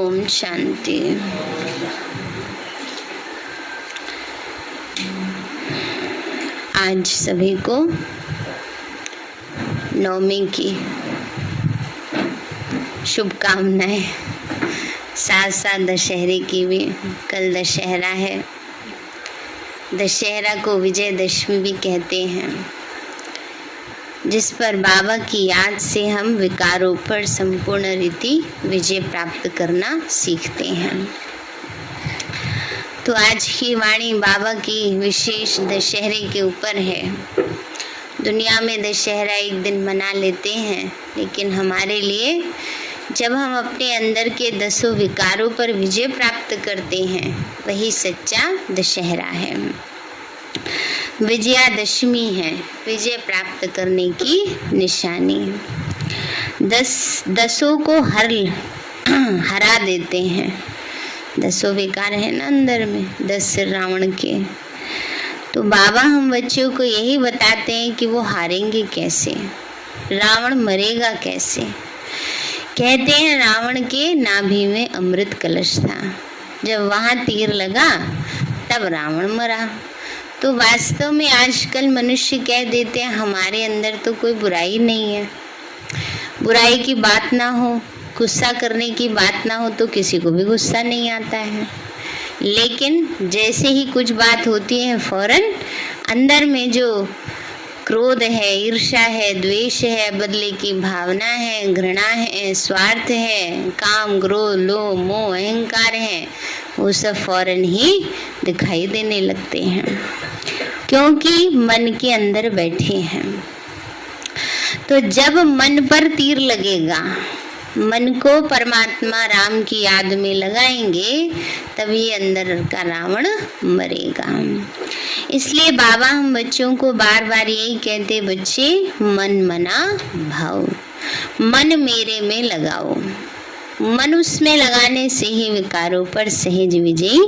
ओम शांति। आज सभी को नवमी की शुभकामनाएं, साथ साथ दशहरे की भी। कल दशहरा है। दशहरा को विजयदशमी भी कहते हैं, जिस पर बाबा की याद से हम विकारों पर संपूर्ण रीति विजय प्राप्त करना सीखते हैं। तो आज की वाणी बाबा की विशेष दशहरे के ऊपर है। दुनिया में दशहरा एक दिन मना लेते हैं, लेकिन हमारे लिए जब हम अपने अंदर के 10 विकारों पर विजय प्राप्त करते हैं, वही सच्चा दशहरा है, विजयादशमी है, विजय प्राप्त करने की निशानी। 10 को हरा देते हैं। 10 विकार है ना अंदर में, 10 सिर रावण के। तो बाबा हम बच्चों को यही बताते हैं कि वो हारेंगे कैसे, रावण मरेगा कैसे। कहते हैं रावण के नाभि में अमृत कलश था, जब वहाँ तीर लगा तब रावण मरा। तो वास्तव में आजकल मनुष्य कह देते हैं हमारे अंदर तो कोई बुराई नहीं है, बुराई की बात ना हो, गुस्सा करने की बात ना हो तो किसी को भी गुस्सा नहीं आता है। लेकिन जैसे ही कुछ बात होती है, फौरन अंदर में जो क्रोध है, ईर्ष्या है, द्वेष है, बदले की भावना है, घृणा है, स्वार्थ है, काम, क्रोध, लोभ, मोह, अहंकार है, वो सब फौरन ही दिखाई देने लगते हैं, क्योंकि मन के अंदर बैठे हैं। तो जब मन पर तीर लगेगा, मन को परमात्मा राम की याद में लगाएंगे, तभी अंदर का रावण मरेगा। इसलिए बाबा हम बच्चों को बार बार यही कहते, बच्चे मन मना भाव, मन मेरे में लगाओ। मन उसमें लगाने से ही विकारों पर सहज विजयी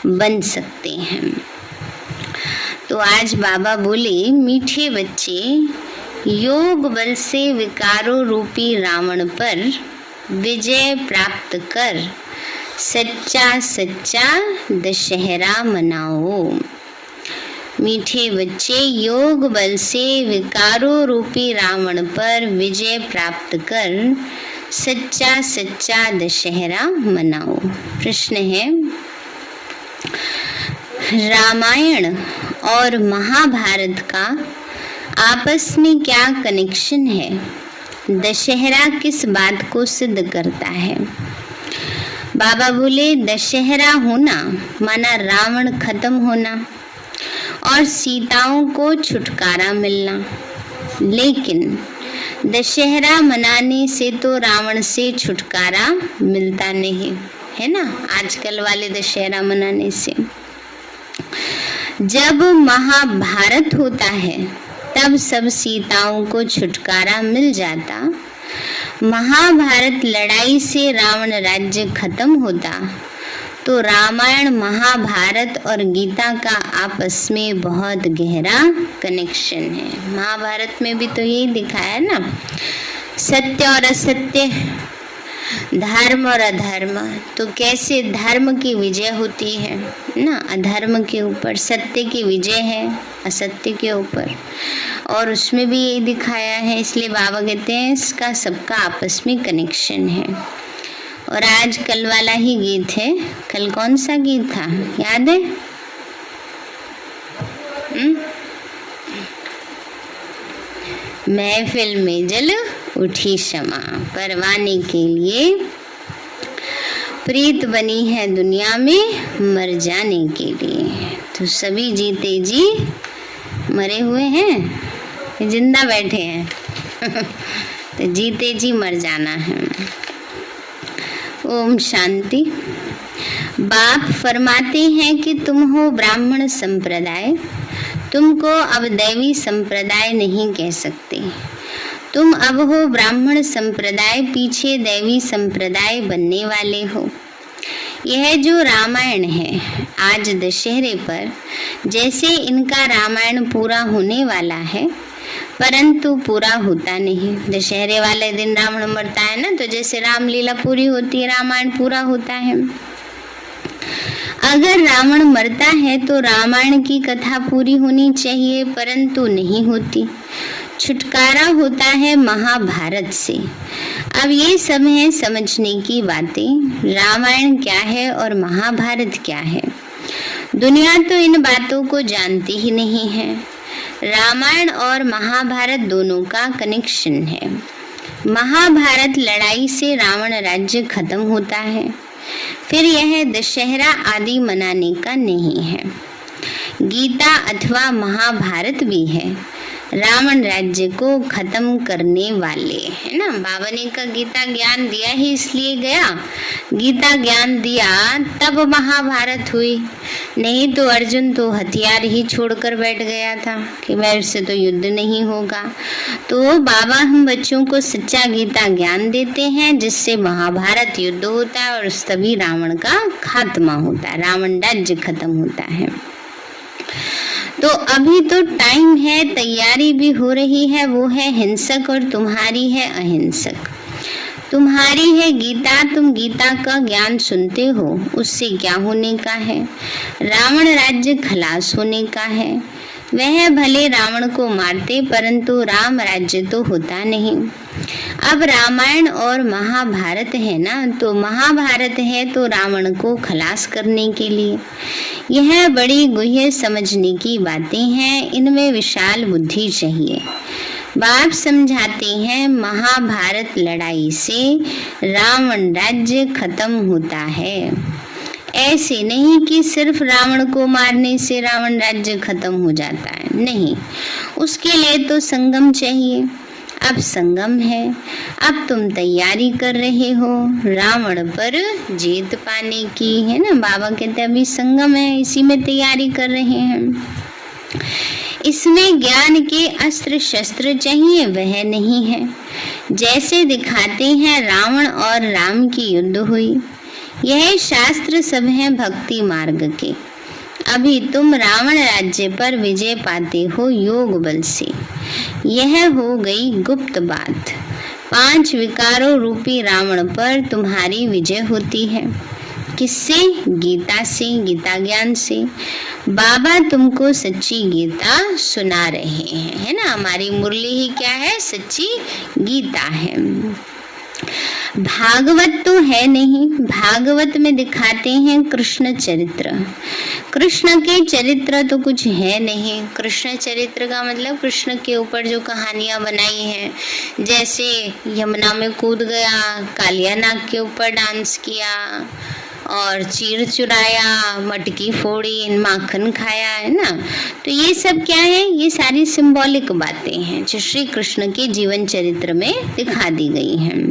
बन सकते हैं। तो आज बाबा बोले, मीठे बच्चे, योग बल से विकारों रूपी रावण पर विजय प्राप्त कर सच्चा सच्चा दशहरा मनाओ। मीठे बच्चे, योग बल से विकारों रूपी रावण पर विजय प्राप्त कर सच्चा सच्चा दशहरा मनाओ। प्रश्न है, रामायण और महाभारत का आपस में क्या कनेक्शन है? दशहरा किस बात को सिद्ध करता है? बाबा बोले, दशहरा होना माना रावण खत्म होना और सीताओं को छुटकारा मिलना। लेकिन दशहरा मनाने से तो रावण से छुटकारा मिलता नहीं है ना, आजकल वाले दशहरा मनाने से। जब महाभारत होता है तब सब सीताओं को छुटकारा मिल जाता। महाभारत लड़ाई से रावण राज्य खत्म होता। तो रामायण, महाभारत और गीता का आपस में बहुत गहरा कनेक्शन है। महाभारत में भी तो यही दिखाया ना, सत्य और असत्य, धर्म और अधर्म। तो कैसे धर्म की विजय होती है ना, अधर्म के ऊपर, सत्य की विजय है असत्य के ऊपर। और उसमें भी यही दिखाया है। इसलिए बाबा कहते हैं इसका सबका आपस में कनेक्शन है। और आज कल वाला ही गीत है। कल कौन सा गीत था, याद है? महफिल में जल उठी शमा, परवाने के लिए प्रीत बनी है दुनिया में मर जाने के लिए। तो सभी जीते जी मरे हुए हैं, जिंदा बैठे हैं तो जीते जी मर जाना है। ओम शांति। बाप फरमाते हैं कि तुम हो ब्राह्मण संप्रदाय, तुमको अब दैवी संप्रदाय नहीं कह सकते। तुम अब हो ब्राह्मण संप्रदाय, पीछे दैवी संप्रदाय बनने वाले हो। यह जो रामायण है आज दशहरे पर, जैसे इनका रामायण पूरा होने वाला है, परंतु पूरा होता नहीं। दशहरे वाले दिन रावण मरता है ना, तो जैसे रामलीला पूरी होती है, रामायण पूरा होता है। अगर रावण मरता है तो रामायण की कथा पूरी होनी चाहिए, परंतु नहीं होती। छुटकारा होता है महाभारत से। अब ये सब है समझने की बातें। रामायण क्या है और महाभारत क्या है, दुनिया तो इन बातों को जानती ही नहीं है। रामायण और महाभारत दोनों का कनेक्शन है। महाभारत लड़ाई से रावण राज्य खत्म होता है, फिर यह दशहरा आदि मनाने का नहीं है। गीता अथवा महाभारत भी है रावण राज्य को खत्म करने वाले, है ना। बाबा ने का गीता ज्ञान दिया ही इसलिए गया, गीता ज्ञान दिया तब महाभारत हुई, नहीं तो अर्जुन तो हथियार ही छोड़कर बैठ गया था कि मेरे से तो युद्ध नहीं होगा। तो बाबा हम बच्चों को सच्चा गीता ज्ञान देते हैं, जिससे महाभारत युद्ध होता है और तभी रावण का खात्मा होता है, रावण राज्य खत्म होता है। तो अभी तो टाइम है, तैयारी भी हो रही है, वो है हिंसक और तुम्हारी है अहिंसक। तुम्हारी है गीता, तुम गीता का ज्ञान सुनते हो, उससे क्या होने का है, रावण राज्य खलास होने का है। वह भले रावण को मारते, परंतु राम राज्य तो होता नहीं। अब रामायण और महाभारत है ना, तो महाभारत है तो रावण को खलास करने के लिए। यह बड़ी गुह्य समझने की बातें हैं, इनमें विशाल बुद्धि चाहिए। बाप समझाते हैं महाभारत लड़ाई से रावण राज्य खत्म होता है। ऐसे नहीं कि सिर्फ रावण को मारने से रावण राज्य खत्म हो जाता है, नहीं, उसके लिए तो संगम चाहिए। अब संगम है, अब तुम तैयारी कर रहे हो रावण पर जीत पाने की, है ना। बाबा कहते हैं अभी संगम है, इसी में तैयारी कर रहे हैं। इसमें ज्ञान के अस्त्र शस्त्र चाहिए, वह नहीं है। जैसे दिखाते हैं रावण और राम की युद्ध हुई, यह शास्त्र सब हैं भक्ति मार्ग के। अभी तुम रावण राज्य पर विजय पाते हो योग बल से, यह हो गई गुप्त बात। 5 विकारों रूपी रावण पर तुम्हारी विजय होती है। किससे? गीता से, गीता ज्ञान से। बाबा तुमको सच्ची गीता सुना रहे हैं, है ना। हमारी मुरली ही क्या है? सच्ची गीता है। भागवत तो है नहीं, भागवत में दिखाते हैं कृष्ण चरित्र। कृष्ण के चरित्र तो कुछ है नहीं। कृष्ण चरित्र का मतलब कृष्ण के ऊपर जो कहानियां बनाई हैं, जैसे यमुना में कूद गया, कालिया नाग के ऊपर डांस किया और चीर चुराया, मटकी फोड़ी, माखन खाया, है ना। तो ये सब क्या है? ये सारी सिंबॉलिक बातें हैं जो श्री कृष्ण के जीवन चरित्र में दिखा दी गई हैं।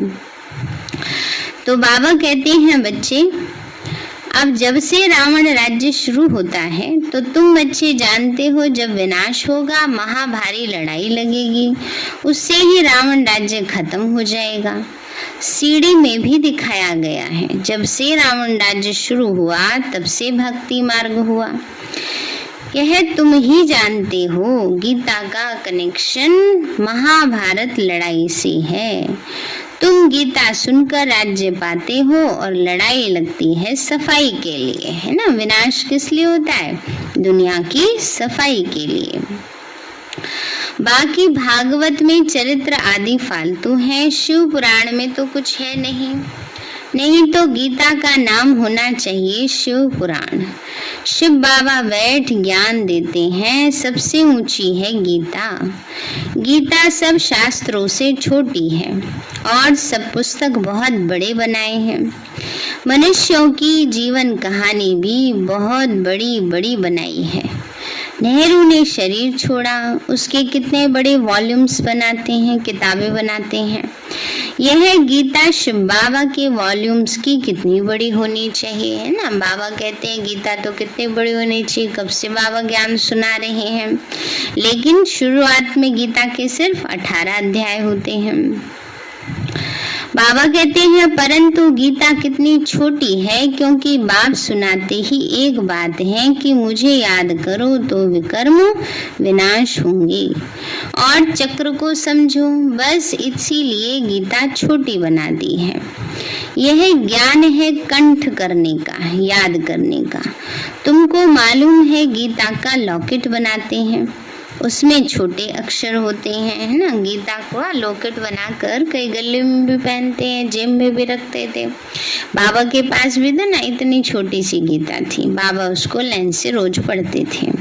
तो बाबा कहते हैं बच्चे, अब जब से रावण राज्य शुरू होता है तो तुम बच्चे जानते हो जब विनाश होगा महाभारी लड़ाई लगेगी, उससे ही रावण राज्य खत्म हो जाएगा। सीढ़ी में भी दिखाया गया है, जब से रावण राज्य शुरू हुआ तब से भक्ति मार्ग हुआ। यह तुम ही जानते हो, गीता का कनेक्शन महाभारत लड़ाई से है। तुम गीता सुनकर राज्य पाते हो और लड़ाई लगती है सफाई के लिए, है ना। विनाश किस लिए होता है? दुनिया की सफाई के लिए। बाकी भागवत में चरित्र आदि फालतू है, शिव पुराण में तो कुछ है नहीं। नहीं तो गीता का नाम होना चाहिए शिव पुराण। शिव बाबा बैठ ज्ञान देते हैं, सबसे ऊंची है गीता। गीता सब शास्त्रों से छोटी है और सब पुस्तक बहुत बड़े बनाए हैं। मनुष्यों की जीवन कहानी भी बहुत बड़ी बड़ी बनाई है। नेहरू ने शरीर छोड़ा, उसके कितने बड़े वॉल्यूम्स बनाते हैं, किताबें बनाते हैं। यह गीता शिव बाबा के वॉल्यूम्स की कितनी बड़ी होनी चाहिए, है ना। बाबा कहते हैं गीता तो कितनी बड़ी होनी चाहिए, कब से बाबा ज्ञान सुना रहे हैं। लेकिन शुरुआत में गीता के सिर्फ 18 अध्याय होते हैं। बाबा कहते हैं परंतु गीता कितनी छोटी है, क्योंकि बाप सुनाते ही एक बात है कि मुझे याद करो तो विकर्म विनाश होंगे और चक्र को समझो। बस इसीलिए गीता छोटी बना दी है। यह ज्ञान है कंठ करने का, याद करने का। तुमको मालूम है गीता का लॉकेट बनाते हैं, उसमें छोटे अक्षर होते हैं, है ना। गीता को लॉकेट बनाकर कई गले में भी पहनते हैं, जेब में भी रखते थे। बाबा के पास भी था ना, इतनी छोटी सी गीता थी, बाबा उसको लाइन से रोज पढ़ते थे।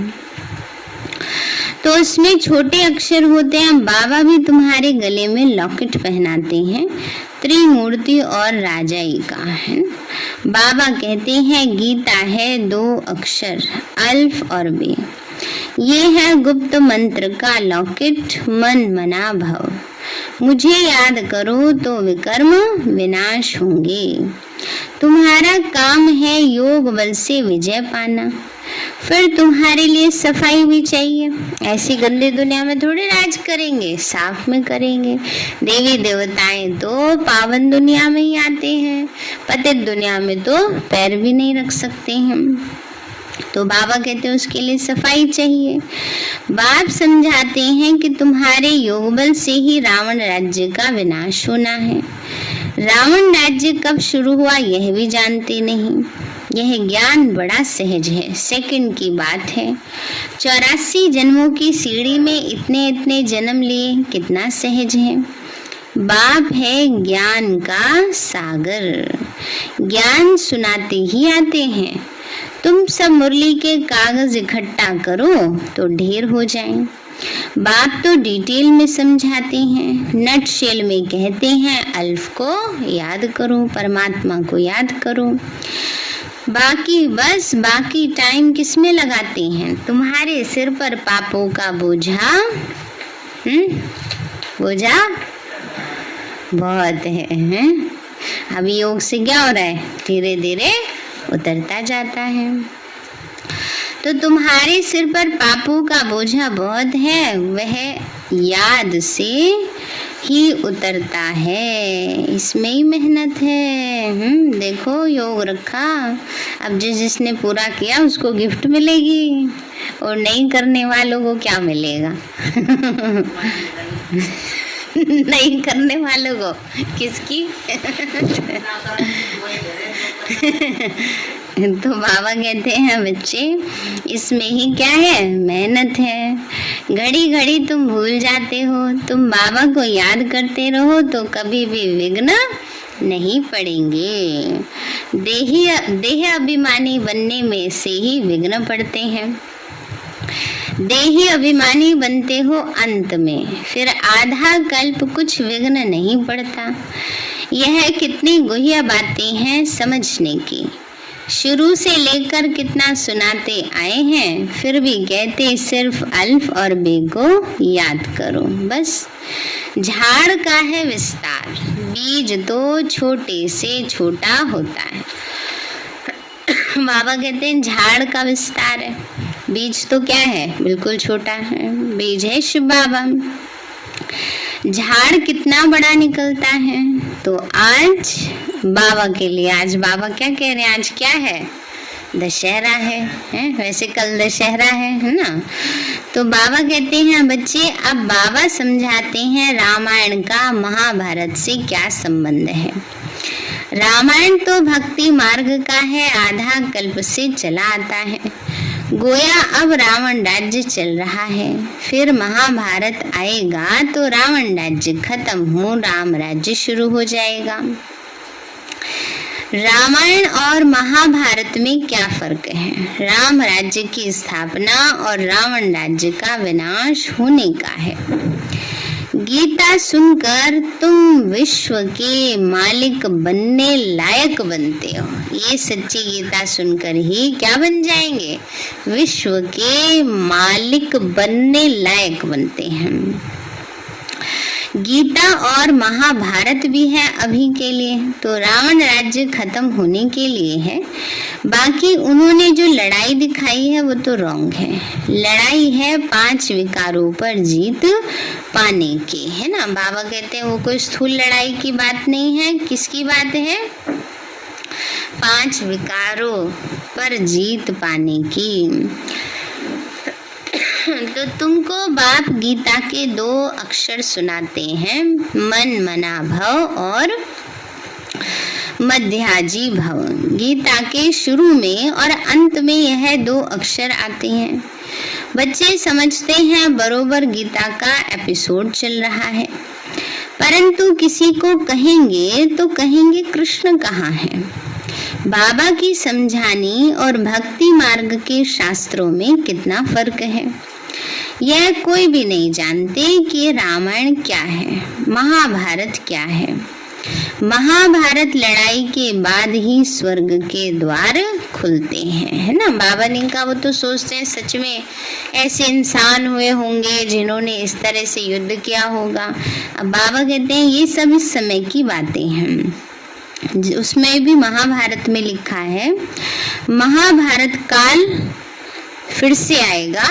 तो उसमें छोटे अक्षर होते हैं। बाबा भी तुम्हारे गले में लॉकेट पहनाते हैं, त्रिमूर्ति और राजाई का है। बाबा कहते हैं गीता है 2 अक्षर, अल्फ और बे। ये है गुप्त मंत्र का लॉकेट, मन मना भव। मुझे याद करो तो विकर्म विनाश होंगे। तुम्हारा काम है योग बल से विजय पाना, फिर तुम्हारे लिए सफाई भी चाहिए। ऐसी गंदी दुनिया में थोड़ी राज करेंगे, साफ में करेंगे। देवी देवताएं तो पावन दुनिया में ही आते हैं, पतित दुनिया में तो पैर भी नहीं रख सकते हैं। तो बाबा कहते हैं उसके लिए सफाई चाहिए। बाप समझाते हैं कि तुम्हारे योग बल से ही रावण राज्य का विनाश होना है। रावण राज्य कब शुरू हुआ यह भी जानते नहीं। यह ज्ञान बड़ा सहज है, सेकंड की बात है। 84 जन्मों की सीढ़ी में इतने इतने जन्म लिए, कितना सहज है। बाप है ज्ञान का सागर, ज्ञान सुनाते ही आते हैं। तुम सब मुरली के कागज इकट्ठा करो तो ढेर हो जाएं। बाप तो डिटेल में समझाते हैं, नट शेल में कहते हैं अल्फ को याद करो, परमात्मा को याद करो। बाकी टाइम किस में लगाते हैं? तुम्हारे सिर पर पापों का बोझा बहुत है। अभी योग से क्या हो रहा है, धीरे धीरे उतरता जाता है। तो तुम्हारे सिर पर पापों का बोझा बहुत है, वह याद से ही उतरता है। इसमें ही मेहनत है। देखो योग रखा, अब जिसने पूरा किया उसको गिफ्ट मिलेगी, और नहीं करने वालों को क्या मिलेगा? नहीं करने वालों को किसकी? तो बाबा कहते हैं बच्चे इसमें ही क्या है, मेहनत है। घड़ी घड़ी तुम भूल जाते हो, तुम बाबा को याद करते रहो तो कभी भी विघ्न नहीं पड़ेंगे। देह अभिमानी बनने में से ही विघ्न पड़ते हैं। देही अभिमानी बनते हो अंत में, फिर आधा कल्प कुछ विघ्न नहीं पड़ता। यह कितनी गुह्य बातें हैं समझने की। शुरू से लेकर कितना सुनाते आए हैं, फिर भी कहते सिर्फ अल्फ और बे को याद करो बस। झाड़ का है विस्तार, बीज तो छोटे से छोटा होता है। बाबा कहते हैं झाड़ का विस्तार है, बीज तो क्या है, बिल्कुल छोटा है। बीज है शिव बाबा। झाड़ कितना बड़ा निकलता है। तो आज बाबा के लिए, आज बाबा क्या कह रहे हैं, आज क्या है, दशहरा है? वैसे कल दशहरा है ना। तो बाबा कहते हैं बच्चे, अब बाबा समझाते हैं रामायण का महाभारत से क्या संबंध है। रामायण तो भक्ति मार्ग का है, आधा कल्प से चला आता है। गोया अब रावण राज्य चल रहा है, फिर महाभारत आएगा तो रावण राज्य खत्म हो, राम राज्य शुरू हो जाएगा। रामायण और महाभारत में क्या फर्क है? राम राज्य की स्थापना और रावण राज्य का विनाश होने का है। गीता सुनकर तुम विश्व के मालिक बनने लायक बनते हो। ये सच्ची गीता सुनकर ही क्या बन जाएंगे, विश्व के मालिक बनने लायक बनते हैं। गीता और महाभारत भी है अभी के लिए, तो रावण राज्य खत्म होने के लिए है। बाकी उन्होंने जो लड़ाई दिखाई है वो तो रॉन्ग है। लड़ाई है 5 विकारों पर जीत पाने की, है ना। बाबा कहते हैं वो कोई स्थूल लड़ाई की बात नहीं है। किसकी बात है? 5 विकारों पर जीत पाने की। तो तुमको बाप गीता के 2 अक्षर सुनाते हैं, मन मना भव और मध्याजी भव। गीता के शुरू में और अंत में यह 2 अक्षर आते हैं। बच्चे समझते हैं बरोबर गीता का एपिसोड चल रहा है, परंतु किसी को कहेंगे तो कहेंगे कृष्ण कहाँ है। बाबा की समझानी और भक्ति मार्ग के शास्त्रों में कितना फर्क है, यह कोई भी नहीं जानते कि रामायण क्या है, महाभारत क्या है। महाभारत लड़ाई के बाद ही स्वर्ग के द्वार खुलते हैं, है ना। बाबा ने कहा वो तो सोचते हैं सच में ऐसे इंसान हुए होंगे जिन्होंने इस तरह से युद्ध किया होगा। अब बाबा कहते हैं ये सब इस समय की बातें हैं। उसमें भी महाभारत में लिखा है महाभारत काल फिर से आएगा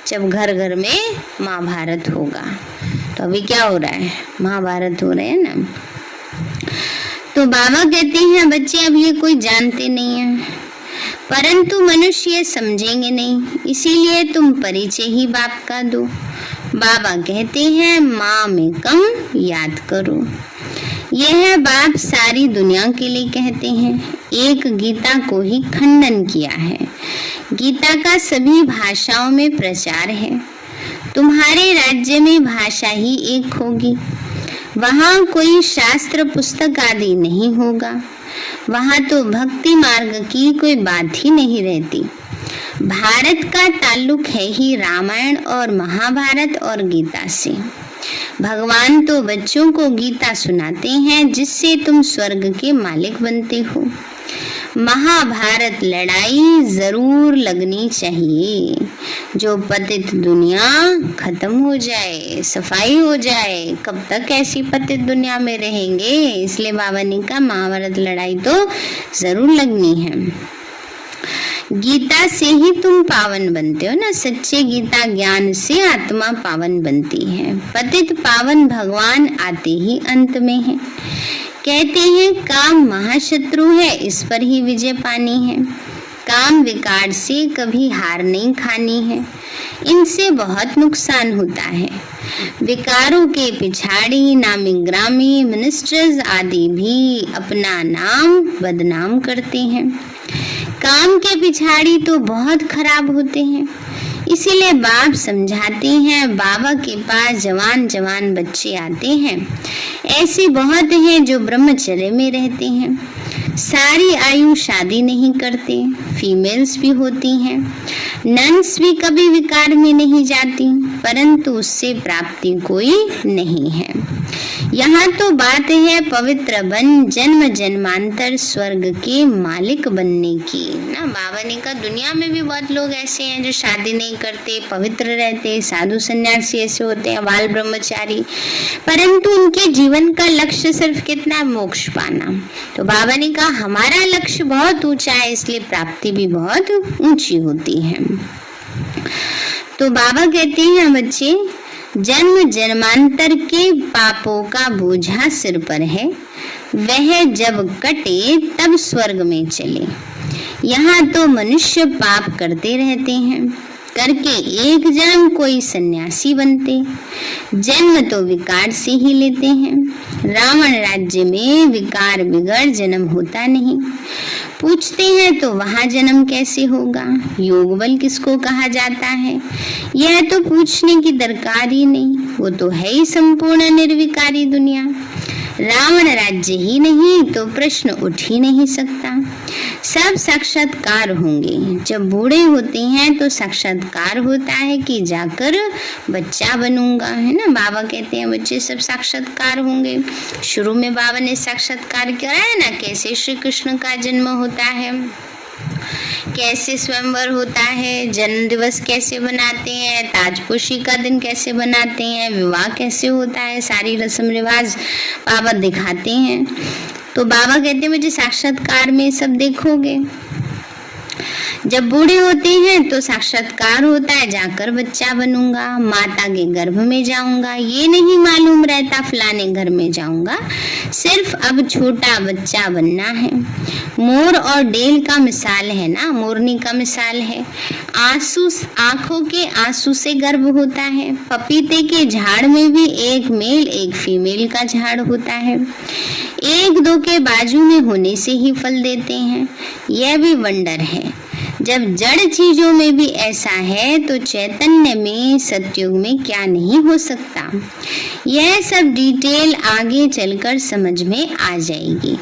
जब घर घर में महाभारत होगा। तो अभी क्या हो रहा है? महाभारत हो रहे हैं ना। तो बाबा कहते हैं बच्चे अब ये कोई जानते नहीं है, परंतु मनुष्य ये समझेंगे नहीं, इसीलिए तुम परिचय ही बाप का दो। बाबा कहते हैं माँ में कम याद करो। यह बाप सारी दुनिया के लिए कहते हैं। एक गीता को ही खंडन किया है। गीता का सभी भाषाओं में प्रचार है। तुम्हारे राज्य में भाषा ही एक होगी। वहाँ कोई शास्त्र पुस्तक आदि नहीं होगा। वहाँ तो भक्ति मार्ग की कोई बात ही नहीं रहती। भारत का ताल्लुक है ही रामायण और महाभारत और गीता से। भगवान तो बच्चों को गीता सुनाते हैं जिससे तुम स्वर्ग के मालिक बनते हो। महाभारत लड़ाई जरूर लगनी चाहिए, जो पतित दुनिया खत्म हो जाए, सफाई हो जाए। कब तक ऐसी पतित दुनिया में रहेंगे? इसलिए बाबा ने कहा महाभारत लड़ाई तो जरूर लगनी है। गीता से ही तुम पावन बनते हो ना। सच्चे गीता ज्ञान से आत्मा पावन बनती है। पतित पावन भगवान आते ही अंत में है। कहते हैं काम महाशत्रु है, इस पर ही विजय पानी है। काम विकार से कभी हार नहीं खानी है, इनसे बहुत नुकसान होता है। विकारों के पिछाड़ी नामी ग्रामी मिनिस्टर्स आदि भी अपना नाम बदनाम करते हैं। काम के पिछाड़ी तो बहुत खराब होते हैं। इसीलिए बाप समझाते हैं। बाबा के पास जवान जवान बच्चे आते हैं। ऐसे बहुत हैं जो ब्रह्मचर्य में रहते हैं, सारी आयु शादी नहीं करते। फीमेल्स भी होती हैं। नन्स भी कभी विकार में नहीं जाती, परंतु उससे प्राप्ति कोई नहीं है। यहाँ तो बात है पवित्र बन जन्म जन्मांतर स्वर्ग के मालिक बनने की ना। बाबा ने कहा दुनिया में भी बहुत लोग ऐसे हैं जो शादी नहीं करते, पवित्र रहते, साधु सन्यासी ऐसे होते हैं, बाल ब्रह्मचारी, परंतु उनके जीवन का लक्ष्य सिर्फ कितना? मोक्ष पाना। तो बाबा ने कहा हमारा लक्ष्य बहुत ऊंचा है, इसलिए प्राप्ति भी बहुत ऊंची होती है। तो बाबा कहते हैं बच्चे जन्म जन्मांतर के पापों का बोझा सिर पर है, वह जब कटे तब स्वर्ग में चले। यहाँ तो मनुष्य पाप करते रहते हैं, करके एक जन्म कोई सन्यासी बनते, जन्म तो विकार से ही लेते हैं। रावण राज्य में विकार बिगड़ जन्म होता नहीं। पूछते हैं तो वहाँ जन्म कैसे होगा? योग बल किसको कहा जाता है? यह तो पूछने की दरकार ही नहीं, वो तो है ही संपूर्ण निर्विकारी दुनिया। रावण राज्य ही नहीं तो प्रश्न उठ ही नहीं सकता। सब साक्षात्कार होंगे। जब बूढ़े होते हैं तो साक्षात्कार होता है कि जाकर बच्चा बनूंगा, है ना। बाबा कहते हैं बच्चे सब साक्षात्कार होंगे। शुरू में बाबा ने साक्षात्कार किया है ना, कैसे श्री कृष्ण का जन्म होता है, कैसे स्वयंवर होता है, जन्म दिवस कैसे बनाते हैं, ताजपोशी का दिन कैसे बनाते हैं, विवाह कैसे होता है, सारी रस्म रिवाज बाबा दिखाते हैं। तो बाबा कहते हैं मुझे साक्षात्कार में सब देखोगे। जब बूढ़े होते हैं तो साक्षात्कार होता है, जाकर बच्चा बनूंगा, माता के गर्भ में जाऊंगा, ये नहीं मालूम रहता फलाने घर में जाऊंगा, सिर्फ अब छोटा बच्चा बनना है। मोर और डेल का मिसाल है ना, मोरनी का मिसाल है। आंसू, आंखों के आंसू से गर्भ होता है। पपीते के झाड़ में भी एक मेल एक फीमेल का झाड़ होता है। एक दो के बाजू में होने से ही फल देते हैं, यह भी वंडर है। जब जड़ चीजों में भी ऐसा है तो चैतन्य में, सतयुग में क्या नहीं हो सकता। यह सब डिटेल आगे चलकर समझ में आ जाएगी।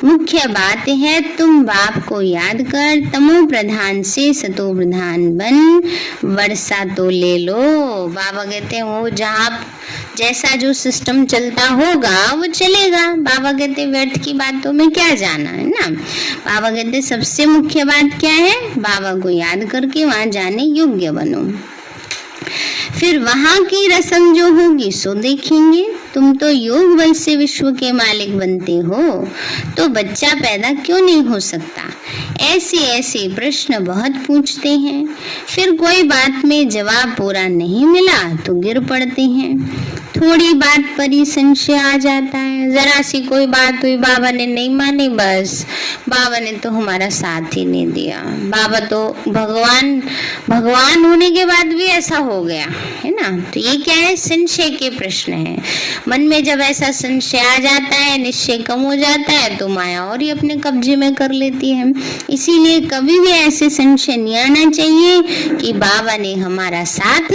मुख्य बात है तुम बाप को याद कर तमो प्रधान से सतो प्रधान बन, वर्षा तो ले लो। बाबा कहते हैं वो जहाँ जैसा जो सिस्टम चलता होगा वो चलेगा। बाबा कहते व्यर्थ की बातों में क्या जाना है ना। बाबा कहते सबसे मुख्य बात क्या है, बाबा को याद करके वहां जाने योग्य बनो। फिर वहां की रस्म जो होगी सो देखेंगे। तुम तो योग बल से विश्व के मालिक बनते हो, तो बच्चा पैदा क्यों नहीं हो सकता। ऐसे ऐसे प्रश्न बहुत पूछते हैं, फिर कोई बात में जवाब पूरा नहीं मिला तो गिर पड़ते हैं। थोड़ी बात पर ही संशय आ जाता है। जरा सी कोई बात हुई, बाबा ने नहीं मानी, बस बाबा ने तो हमारा साथ ही नहीं दिया। बाबा तो भगवान होने के बाद भी ऐसा हो गया है ना। तो ये क्या है, संशय के प्रश्न है। मन में जब ऐसा संशय आ जाता है, निश्चय कम हो जाता है, तो माया और ही अपने कब्जे में कर लेती है। इसीलिए कभी भी ऐसे संशय नहीं आना चाहिए कि बाबा ने हमारा साथ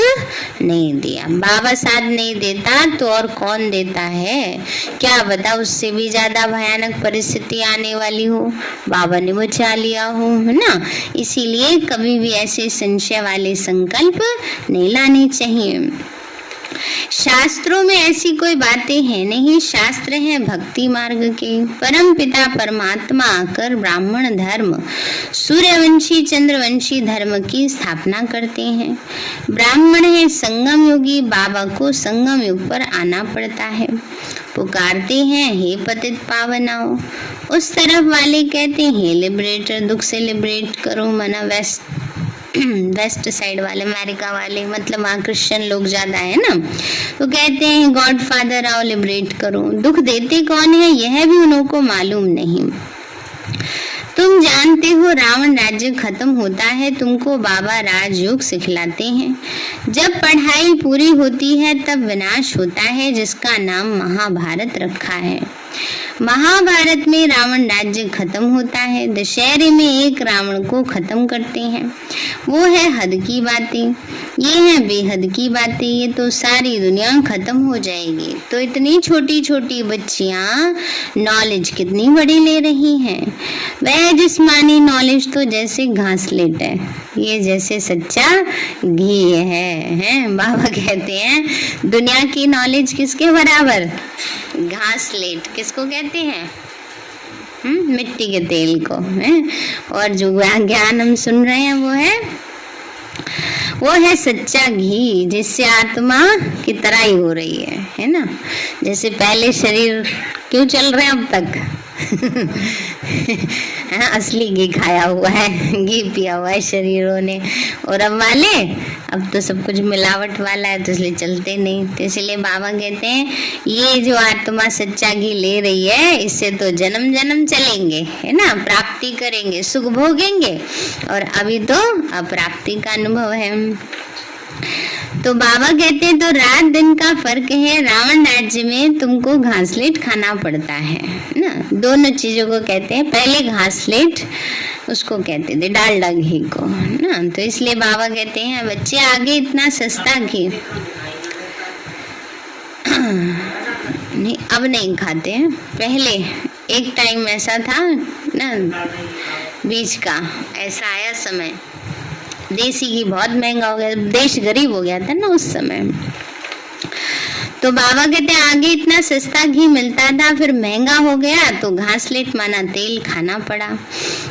नहीं दिया। बाबा साथ नहीं देता तो और कौन देता है, क्या बता उससे भी ज्यादा भयानक परिस्थिति आने वाली हो, बाबा ने बचा लिया हो, है ना। इसीलिए कभी भी ऐसे संशय वाले संकल्प नहीं लाने चाहिए। शास्त्रों में ऐसी कोई बातें हैं नहीं, शास्त्र हैं भक्ति मार्ग के। परम पिता परमात्मा आकर ब्राह्मण धर्म, सूर्यवंशी चंद्रवंशी धर्म की स्थापना करते हैं। ब्राह्मण है संगम योगी, बाबा को संगम युग पर आना पड़ता है। पुकारते हैं हे पतित पावनाओ, उस तरफ वाले कहते हैं हे लिबरेटर, दुख से लिबरेट करो। मना वेस्ट साइड वाले, अमेरिका वाले, मतलब वहाँ क्रिश्चियन लोग ज्यादा है ना, तो कहते हैं गॉड फादर आओ लिबरेट करो। दुख देते कौन है यह भी उनको मालूम नहीं। तुम जानते हो रावण राज्य खत्म होता है, तुमको बाबा राजयोग सिखलाते हैं। जब पढ़ाई पूरी होती है तब विनाश होता है, जिसका नाम महाभारत रखा है। महाभारत में रावण राज्य खत्म होता है, दशहरे में एक रावण को खत्म करते हैं। वो है हद की बातें, ये है बेहद की बातें। ये तो सारी दुनिया खत्म हो जाएगी। तो इतनी छोटी छोटी बच्चियां नॉलेज कितनी बड़ी ले रही हैं। वह जिस्मानी नॉलेज तो जैसे घासलेट है, ये जैसे सच्चा घी है। बाबा कहते हैं दुनिया की नॉलेज किसके बराबर, घासलेट। किसको कहते हैं, मिट्टी के तेल को है। और जो ज्ञान हम सुन रहे हैं वो है सच्चा घी, जिससे आत्मा की तराई हो रही है ना। जैसे पहले शरीर क्यों चल रहे हैं अब तक असली घी खाया हुआ है, घी पिया हुआ है शरीरों ने। और अब तो सब कुछ मिलावट वाला है, तो इसलिए चलते नहीं। तो इसलिए बाबा कहते हैं ये जो आत्मा सच्चा घी ले रही है, इससे तो जन्म जन्म चलेंगे, है ना, प्राप्ति करेंगे, सुख भोगेंगे। और अभी तो अप्राप्ति का अनुभव है। तो बाबा कहते हैं तो रात दिन का फर्क है। रावण राज्य में तुमको घासलेट खाना पड़ता है ना, दोनों चीजों को कहते हैं। पहले घासलेट उसको कहते थे डालडा घी को ना, तो इसलिए बाबा कहते हैं बच्चे आगे इतना सस्ता घी नहीं, अब नहीं खाते हैं। पहले एक टाइम ऐसा था ना, बीच का ऐसा आया समय, देसी घी बहुत महंगा हो गया, देश गरीब हो गया था ना उस समय। तो बाबा कहते हैं आगे इतना सस्ता घी मिलता था, फिर महंगा हो गया तो घासलेट माना तेल खाना पड़ा।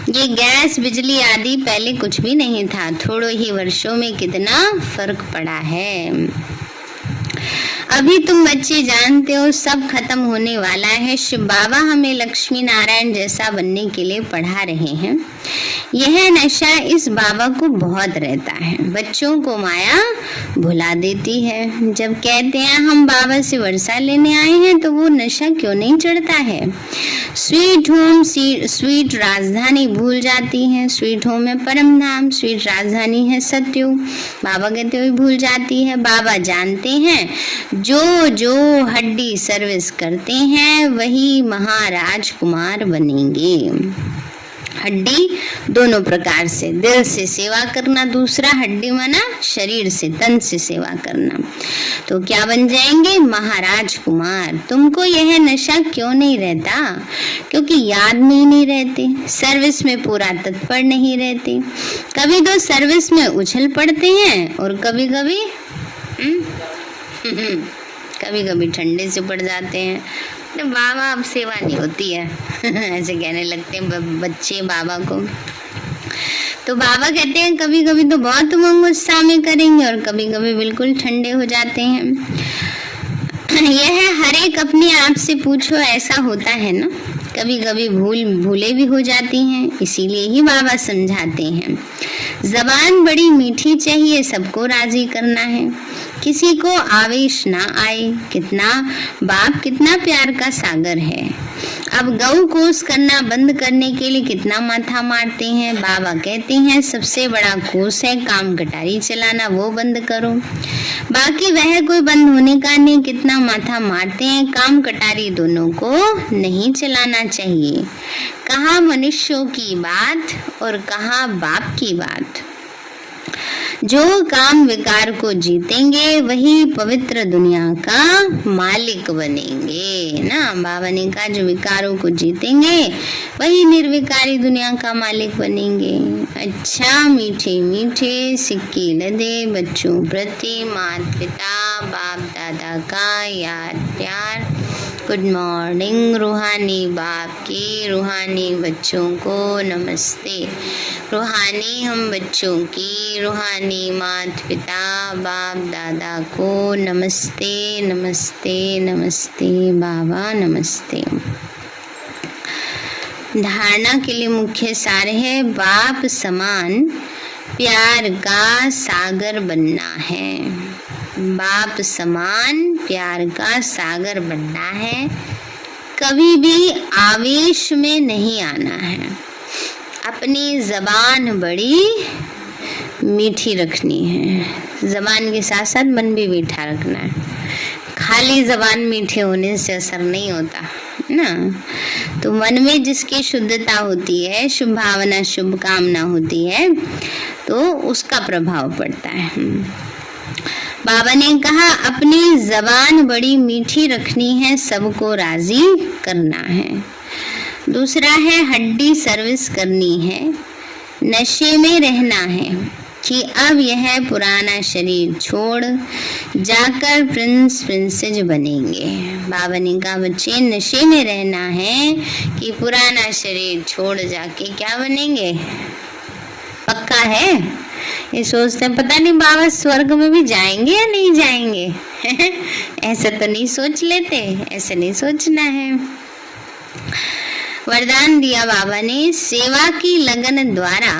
ये गैस बिजली आदि पहले कुछ भी नहीं था, थोड़े ही वर्षों में कितना फर्क पड़ा है। अभी तुम बच्चे जानते हो सब खत्म होने वाला है। शिव बाबा हमें लक्ष्मी नारायण जैसा बनने के लिए पढ़ा रहे हैं। यह नशा इस बाबा को बहुत रहता है। बच्चों को माया भुला देती है। जब कहते हैं हम बाबा से वर्षा लेने आए हैं तो वो नशा क्यों नहीं चढ़ता है। स्वीट होम स्वीट राजधानी भूल जाती है। स्वीट होम है परम धाम, स्वीट राजधानी है सतयुग। बाबा कहते हुए भूल जाती है। बाबा जानते हैं जो जो हड्डी सर्विस करते हैं वही महाराजकुमार बनेंगे। हड्डी दोनों प्रकार से, दिल से सेवा करना, दूसरा हड्डी माना शरीर से, तन से सेवा करना। तो क्या बन जाएंगे? महाराज कुमार। तुमको यह नशा क्यों नहीं रहता? क्योंकि याद में ही नहीं रहते, सर्विस में पूरा तत्पर नहीं रहते। कभी तो सर्विस में उछल पड़ते हैं और कभी कभी ठंडे से पड़ जाते हैं। तो बाबा अब सेवा नहीं होती है ऐसे कहने लगते हैं बच्चे बाबा को। तो बाबा कहते हैं कभी कभी तो बहुत उमंग उत्साह में करेंगे और कभी कभी बिल्कुल ठंडे हो जाते हैं। यह हर एक अपने आप से पूछो, ऐसा होता है ना। कभी कभी भूले भी हो जाती हैं, इसीलिए ही बाबा समझाते हैं जबान बड़ी मीठी चाहिए, सबको राजी करना है, किसी को आवेश ना आए। बाप कितना प्यार का सागर है। अब गौ कोस करना बंद करने के लिए कितना माथा मारते हैं। बाबा कहते हैं सबसे बड़ा कोस है काम कटारी चलाना, वो बंद करो। बाकी वह कोई बंद होने का नहीं। कितना माथा मारते हैं, काम कटारी दोनों को नहीं चलाना चाहिए। कहाँ मनुष्यों की बात और कहाँ बाप की बात। जो काम विकार को जीतेंगे वही पवित्र दुनिया का मालिक बनेंगे ना। बाबा ने कहा जो विकारों को जीतेंगे वही निर्विकारी दुनिया का मालिक बनेंगे। अच्छा मीठे मीठे सिक्के लदे बच्चों प्रति माता पिता बाप दादा का याद प्यार। Good morning. रूहानी बाप के रूहानी बच्चों को नमस्ते। रूहानी हम बच्चों की रूहानी माता पिता बाप दादा को नमस्ते नमस्ते नमस्ते बाबा नमस्ते। धारणा के लिए मुख्य सार है बाप समान प्यार का सागर बनना है। बाप समान प्यार का सागर बनना है। कभी भी आवेश में नहीं आना है। अपनी जबान बड़ी मीठी रखनी है। जबान के साथ साथ मन भी मीठा रखना है। खाली जबान मीठे होने से असर नहीं होता ना। तो मन में जिसकी शुद्धता होती है, शुभ भावना शुभ कामना होती है, तो उसका प्रभाव पड़ता है। बाबा ने कहा अपनी जबान बड़ी मीठी रखनी है, सबको राजी करना है। दूसरा है हड्डी सर्विस करनी है, नशे में रहना है कि अब यह पुराना शरीर छोड़ जाकर प्रिंस प्रिंसेस बनेंगे। बाबा ने कहा बच्चे नशे में रहना है कि पुराना शरीर छोड़ जाके क्या बनेंगे। पक्का है? ये सोचते हैं पता नहीं बाबा स्वर्ग में भी जाएंगे या नहीं जाएंगे ऐसा तो नहीं सोच लेते, ऐसे नहीं सोचना है। वरदान दिया बाबा ने सेवा की लगन द्वारा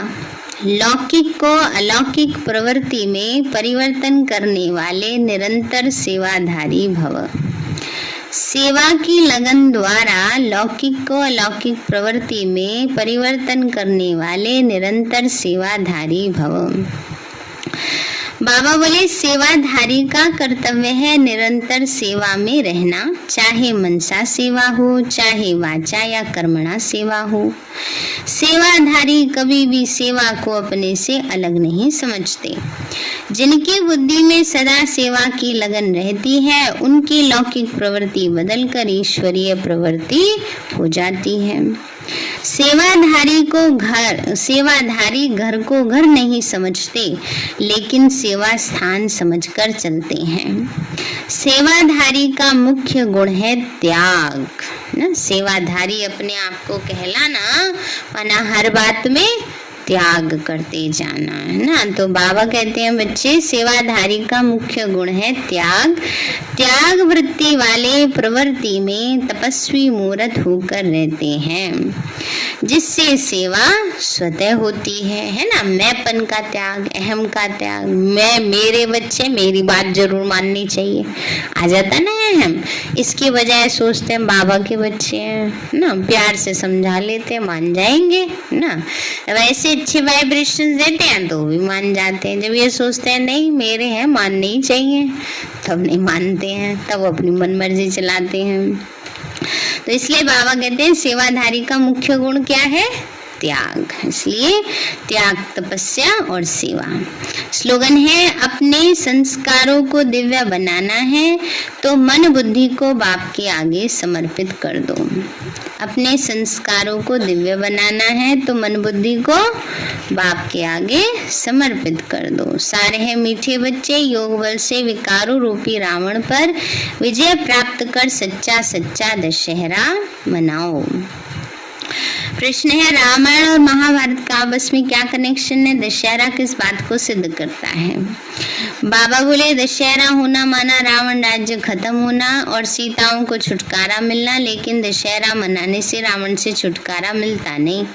लौकिक को अलौकिक प्रवृत्ति में परिवर्तन करने वाले निरंतर सेवाधारी भव। सेवा की लगन द्वारा लौकिक को अलौकिक प्रवृत्ति में परिवर्तन करने वाले निरंतर सेवाधारी भव। बाबा बोले सेवाधारी का कर्तव्य है निरंतर सेवा में रहना, चाहे मनसा सेवा हो चाहे वाचा या कर्मणा सेवा हो। सेवाधारी कभी भी सेवा को अपने से अलग नहीं समझते। जिनकी बुद्धि में सदा सेवा की लगन रहती है उनकी लौकिक प्रवृत्ति बदलकर ईश्वरीय प्रवृत्ति हो जाती है। सेवाधारी घर को घर नहीं समझते, लेकिन सेवा स्थान समझकर चलते हैं। सेवाधारी का मुख्य गुण है त्याग ना। सेवाधारी अपने आप को कहलाना माना हर बात में त्याग करते जाना, है ना। तो बाबा कहते हैं बच्चे, सेवाधारी का मुख्य गुण है त्याग। त्याग वृत्ति वाले प्रवृत्ति में तपस्वी मूर्त होकर रहते हैं, जिससे सेवा स्वतः होती है ना। मैंपन का त्याग, अहम का त्याग, मैं, मेरे बच्चे, मेरी बात जरूर माननी चाहिए, आ जाता ना अहम। इसकी बजाय सोचते हैं बाबा के बच्चे हैं ना, प्यार से समझा लेते हैं, मान जाएंगे ना। वैसे अच्छे वाइब्रेशन देते हैं तो भी मान जाते हैं। जब ये सोचते हैं नहीं मेरे हैं, मानने ही चाहिए, तब नहीं मानते हैं, तब अपनी मनमर्जी चलाते हैं। तो इसलिए बाबा कहते हैं सेवाधारी का मुख्य गुण क्या है? त्याग। इसलिए त्याग, तपस्या और सेवा। स्लोगन है, अपने संस्कारों को दिव्य बनाना है तो मन बुद्धि को बाप के आगे समर्पित कर दो। अपने संस्कारों को दिव्य बनाना है तो मन बुद्धि को बाप के आगे समर्पित कर दो। सारे हैं मीठे बच्चे, योग बल से विकारों रूपी रावण पर विजय प्राप्त कर सच्चा सच्चा दशहरा मनाओ। प्रश्न है, रामायण और महाभारत का आपस में क्या कनेक्शन है? दशहरा किस बात को सिद्ध करता है? बाबा बोले, दशहरा होना माना रावण राज्य खत्म होना और सीताओं को छुटकारा मिलना, लेकिन दशहरा मनाने से रावण से छुटकारा मिलता नहीं।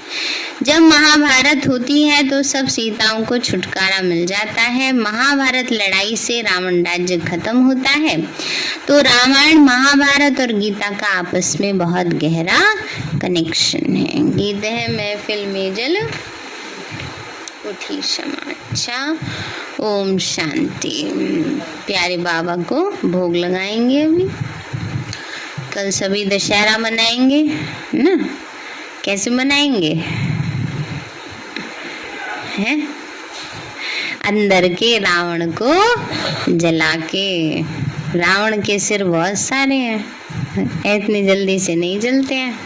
जब महाभारत होती है तो सब सीताओं को छुटकारा मिल जाता है। महाभारत लड़ाई से रावण राज्य खत्म होता है। तो रामायण, महाभारत और गीता का आपस में बहुत गहरा कनेक्शन है। गीत है, महफिल में जल उठी क्षमा। अच्छा, ओम शांति। प्यारे बाबा को भोग लगाएंगे। अभी कल सभी दशहरा मनाएंगे ना। कैसे मनाएंगे? है अंदर के रावण को जला के। रावण के सिर बहुत सारे हैं, इतनी जल्दी से नहीं जलते हैं।